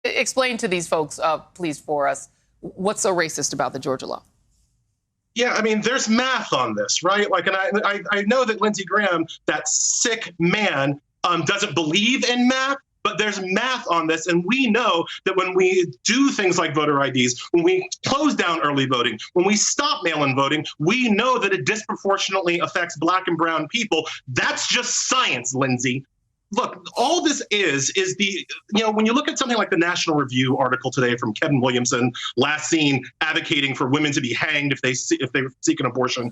Explain to these folks, please, for us, what's so racist about the Georgia law? Yeah, I mean, there's math on this, right? Like, and I know that Lindsey Graham, that sick man, doesn't believe in math, but there's math on this. And we know that when we do things like voter IDs, when we close down early voting, when we stop mail-in voting, we know that it disproportionately affects Black and brown people. That's just science, Lindsey. Look, all this is the, when you look at something like the National Review article today from Kevin Williamson, last seen advocating for women to be hanged if they seek an abortion,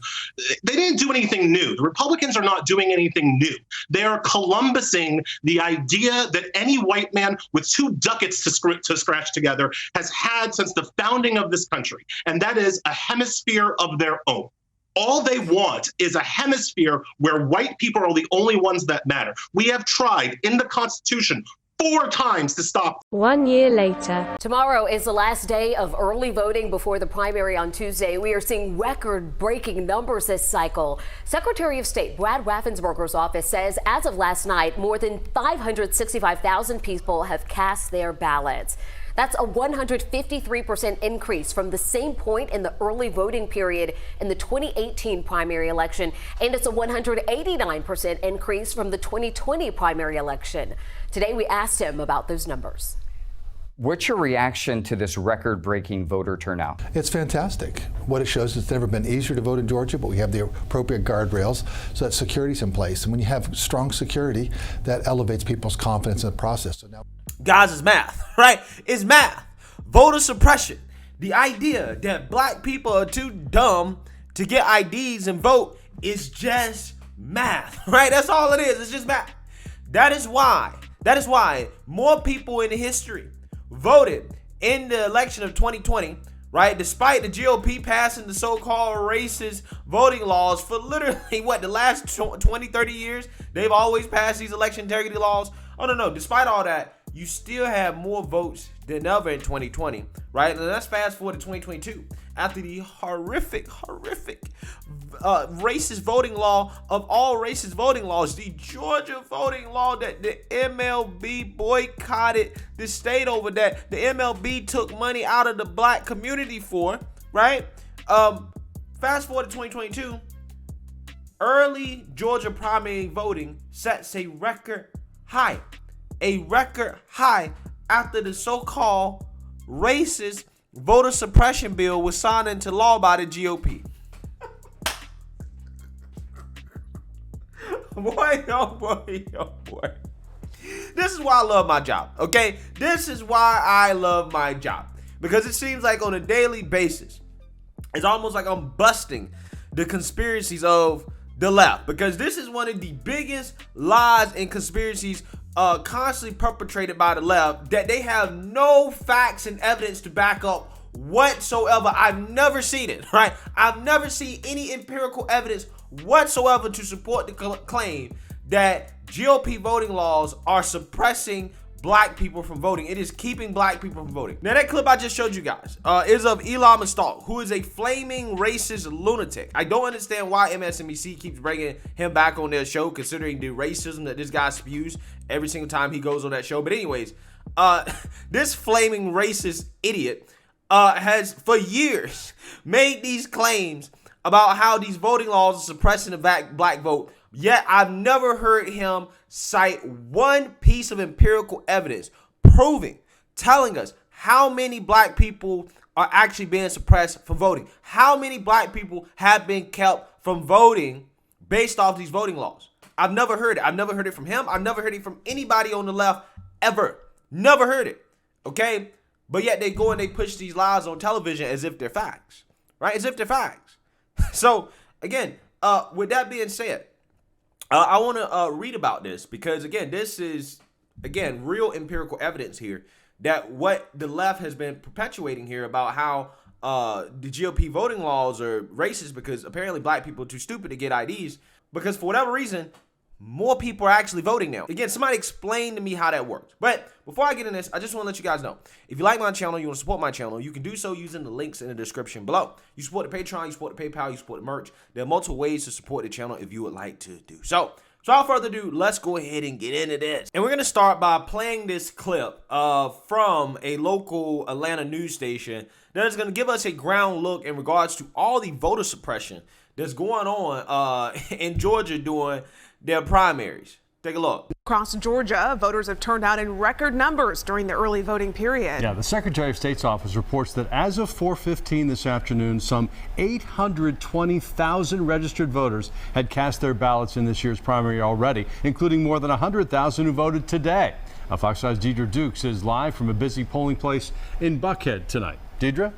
they didn't do anything new. The Republicans are not doing anything new. They are Columbusing the idea that any white man with two ducats to scratch together has had since the founding of this country, and that is a hemisphere of their own. All they want is a hemisphere where white people are the only ones that matter. We have tried in the Constitution 4 times to stop. 1 year later. Tomorrow is the last day of early voting before the primary on Tuesday. We are seeing record-breaking numbers this cycle. Secretary of State Brad Raffensperger's office says as of last night, more than 565,000 people have cast their ballots. That's a 153% increase from the same point in the early voting period in the 2018 primary election, and it's a 189% increase from the 2020 primary election. Today, we asked him about those numbers. What's your reaction to this record-breaking voter turnout? It's fantastic. What it shows is it's never been easier to vote in Georgia, but we have the appropriate guardrails so that security's in place. And when you have strong security, that elevates people's confidence in the process. So now, guys, it's math, right? It's math. Voter suppression. The idea that Black people are too dumb to get IDs and vote is just math, right? That's all it is. It's just math. That is why more people in history voted in the election of 2020, right? Despite the GOP passing the so-called racist voting laws for literally, the last 20, 30 years, they've always passed these election integrity laws. Oh, no. Despite all that, you still have more votes than ever in 2020, right? And let's fast forward to 2022. After the horrific racist voting law of all racist voting laws, the Georgia voting law that the MLB boycotted the state over, that the MLB took money out of the Black community for, right? Fast forward to 2022, early Georgia primary voting sets a record high after the so-called racist voter suppression bill was signed into law by the GOP. Boy. This is why I love my job, okay? This is why I love my job. Because it seems like on a daily basis, it's almost like I'm busting the conspiracies of the left. Because this is one of the biggest lies and conspiracies constantly perpetrated by the left that they have no facts and evidence to back up whatsoever. I've never seen it, right? I've never seen any empirical evidence whatsoever to support the claim that GOP voting laws are suppressing Black people from voting. It is keeping Black people from voting. Now, that clip I just showed you guys is of Elon Musk, who is a flaming racist lunatic. I don't understand why MSNBC keeps bringing him back on their show, considering the racism that this guy spews every single time he goes on that show. But anyways, this flaming racist idiot has for years made these claims about how these voting laws are suppressing the Black vote. Yet I've never heard him cite one piece of empirical evidence telling us how many Black people are actually being suppressed from voting. How many Black people have been kept from voting based off these voting laws. I've never heard it. I've never heard it from him. I've never heard it from anybody on the left ever. Never heard it. Okay? But yet they go and they push these lies on television as if they're facts. Right? As if they're facts. So, again, with that being said, I want to read about this because, again, this is, real empirical evidence here that what the left has been perpetuating here about how the GOP voting laws are racist because apparently Black people are too stupid to get IDs because for whatever reason, more people are actually voting now. Again, somebody explain to me how that works. But before I get in this, I just want to let you guys know, if you like my channel, you want to support my channel, you can do so using the links in the description below. You support the Patreon, you support the PayPal, you support the merch. There are multiple ways to support the channel if you would like to do so. So without further ado, let's go ahead and get into this. And we're going to start by playing this clip from a local Atlanta news station that is going to give us a ground look in regards to all the voter suppression that's going on in Georgia during their primaries. Take a look. Across Georgia, voters have turned out in record numbers during the early voting period. Yeah, the Secretary of State's office reports that as of 4:15 this afternoon, some 820,000 registered voters had cast their ballots in this year's primary already, including more than 100,000 who voted today. Fox 5's Deidre Dukes is live from a busy polling place in Buckhead tonight. Deidre?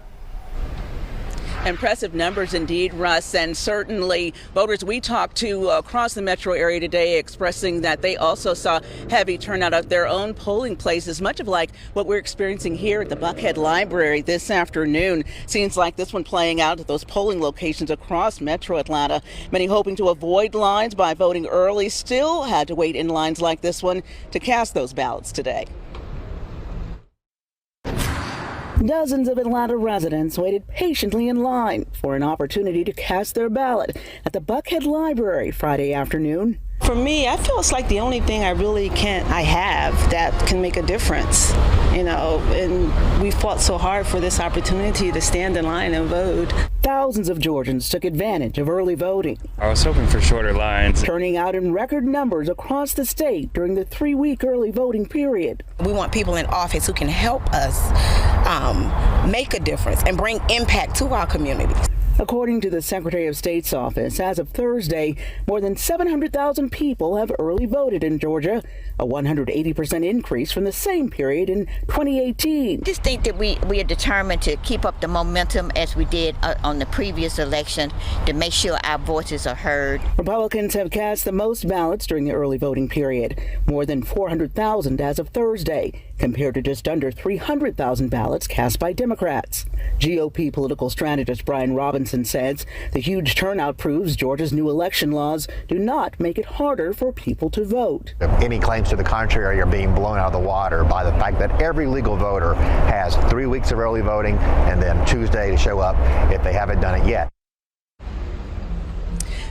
Impressive numbers indeed, Russ, and certainly voters we talked to across the metro area today expressing that they also saw heavy turnout at their own polling places, much of like what we're experiencing here at the Buckhead Library this afternoon. Seems like this one playing out at those polling locations across metro Atlanta. Many hoping to avoid lines by voting early still had to wait in lines like this one to cast those ballots today. Dozens of Atlanta residents waited patiently in line for an opportunity to cast their ballot at the Buckhead Library Friday afternoon. For me, I feel it's like the only thing I have that can make a difference, you know, and we fought so hard for this opportunity to stand in line and vote. Thousands of Georgians took advantage of early voting. I was hoping for shorter lines. Turning out in record numbers across the state during the 3-week early voting period. We want people in office who can help us make a difference and bring impact to our communities. According to the Secretary of State's office, as of Thursday, more than 700,000 people have early voted in Georgia, a 180% increase from the same period in 2018. I just think that we are determined to keep up the momentum as we did on the previous election to make sure our voices are heard. Republicans have cast the most ballots during the early voting period, more than 400,000 as of Thursday, compared to just under 300,000 ballots cast by Democrats. GOP political strategist Brian Robinson says the huge turnout proves Georgia's new election laws do not make it harder for people to vote. Any claims to the contrary are being blown out of the water by the fact that every legal voter has 3 weeks of early voting and then Tuesday to show up if they haven't done it yet.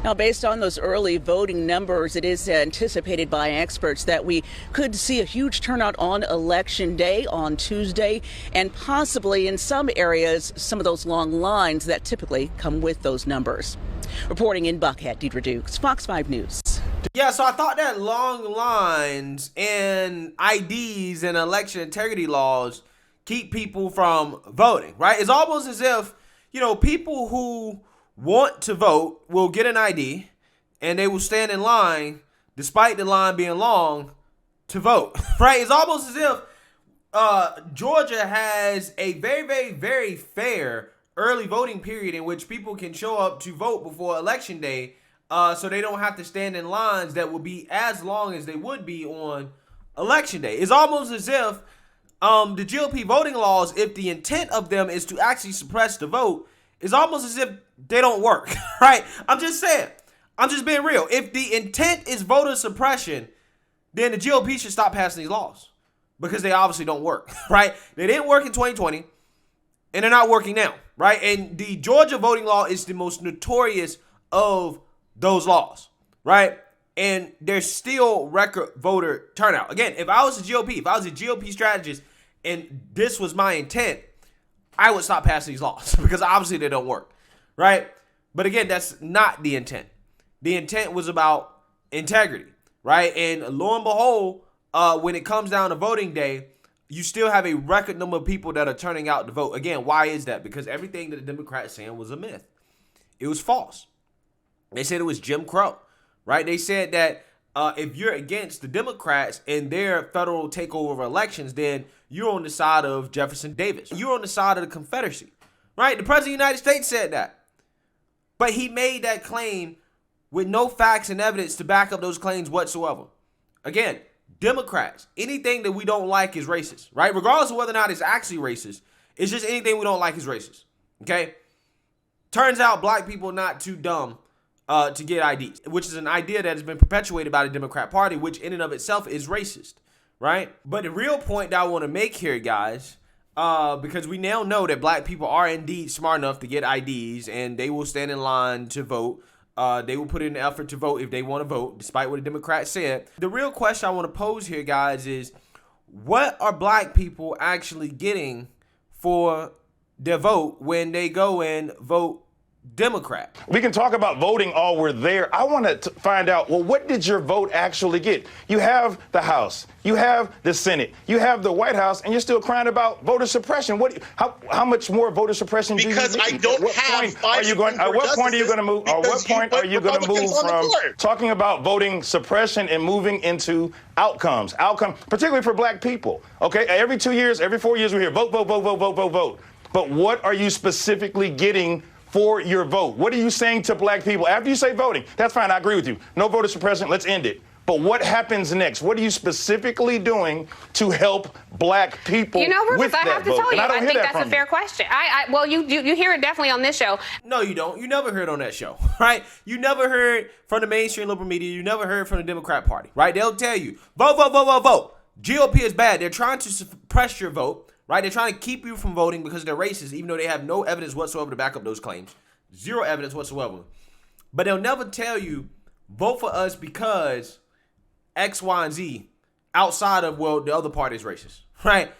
Now, based on those early voting numbers, it is anticipated by experts that we could see a huge turnout on Election Day on Tuesday, and possibly in some areas, some of those long lines that typically come with those numbers. Reporting in Buckhead, Deidre Dukes, Fox 5 News. Yeah, so I thought that long lines and IDs and election integrity laws keep people from voting, right? It's almost as if, you know, people who want to vote will get an ID and they will stand in line despite the line being long to vote, right? It's almost as if Georgia has a very, very, very fair early voting period in which people can show up to vote before Election Day, so they don't have to stand in lines that will be as long as they would be on Election Day. It's almost as if the GOP voting laws, if the intent of them is to actually suppress the vote, it's almost as if they don't work, right? I'm just saying. I'm just being real. If the intent is voter suppression, then the GOP should stop passing these laws because they obviously don't work, right? They didn't work in 2020, and they're not working now, right? And the Georgia voting law is the most notorious of those laws, right? And there's still record voter turnout. Again, if I was a GOP strategist, and this was my intent, I would stop passing these laws because obviously they don't work, right? But again, that's not the intent. The intent was about integrity, right? And lo and behold, when it comes down to voting day, you still have a record number of people that are turning out to vote. Again, why is that? Because everything that the Democrats saying was a myth. It was false. They said it was Jim Crow, right? They said that if you're against the Democrats and their federal takeover of elections, then you're on the side of Jefferson Davis. You're on the side of the Confederacy, right? The President of the United States said that. But he made that claim with no facts and evidence to back up those claims whatsoever. Again, Democrats, anything that we don't like is racist, right? Regardless of whether or not it's actually racist, it's just anything we don't like is racist, okay? Turns out black people are not too dumb to get IDs, which is an idea that has been perpetuated by the Democrat Party, which in and of itself is racist, right? But the real point that I want to make here, guys, because we now know that black people are indeed smart enough to get IDs and they will stand in line to vote They will put in the effort to vote if they want to vote, despite what the Democrats said. The real question I want to pose here, guys, is what are black people actually getting for their vote when they go and vote Democrat? We can talk about voting all we're there. I want to find out, well, what did your vote actually get? You have the House, you have the Senate, you have the White House, and you're still crying about voter suppression. How much more voter suppression do you need? Because I don't have five Supreme Court At what point are you going to move? At what point are you going to move from talking about voting suppression and moving into outcomes, particularly for black people? Okay, every 2 years, every 4 years, we hear vote, vote, vote, vote, vote, vote, vote. But what are you specifically getting for your vote? What are you saying to black people? After you say voting, that's fine, I agree with you. No voter suppression, let's end it. But what happens next? What are you specifically doing to help black people? You know, Rufus, with I have that to vote? tell you, I think that's a fair question. Well, you hear it definitely on this show. No, you don't. You never heard on that show, right? You never heard from the mainstream liberal media. You never heard from the Democrat Party, right? They'll tell you, vote, vote, vote, vote, vote. GOP is bad. They're trying to suppress your vote, right? They're trying to keep you from voting because they're racist, even though they have no evidence whatsoever to back up those claims. Zero evidence whatsoever. But they'll never tell you, vote for us because X, Y, and Z outside of, well, the other party is racist, right?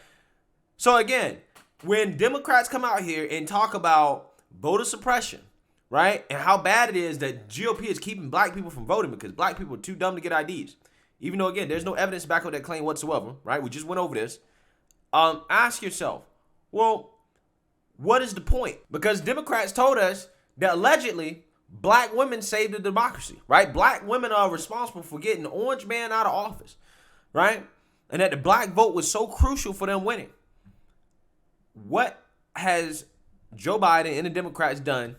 So again, when Democrats come out here and talk about voter suppression, right, and how bad it is that GOP is keeping black people from voting because black people are too dumb to get IDs, even though, again, there's no evidence to back up that claim whatsoever, right? We just went over this. Ask yourself, well, what is the point? Because Democrats told us that allegedly black women saved the democracy, right? Black women are responsible for getting the orange man out of office, right? And that the black vote was so crucial for them winning. What has Joe Biden and the Democrats done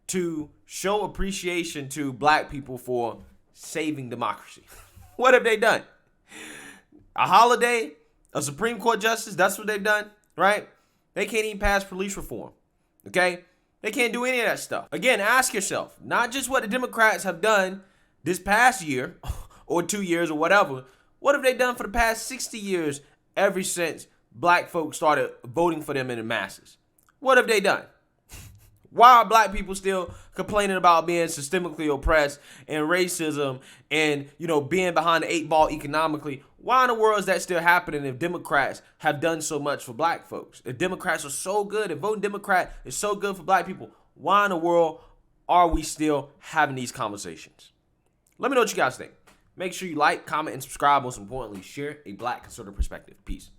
to show appreciation to black people for saving democracy? What have they done? A holiday? A Supreme Court justice? That's what they've done, right? They can't even pass police reform, okay? They can't do any of that stuff. Again, ask yourself, not just what the Democrats have done this past year or 2 years or whatever. What have they done for the past 60 years ever since black folks started voting for them in the masses? What have they done? Why are black people still complaining about being systemically oppressed and racism and, being behind the 8 ball economically? Why in the world is that still happening if Democrats have done so much for black folks? If Democrats are so good, if voting Democrat is so good for black people, why in the world are we still having these conversations? Let me know what you guys think. Make sure you like, comment, and subscribe. Most importantly, share a black conservative perspective. Peace.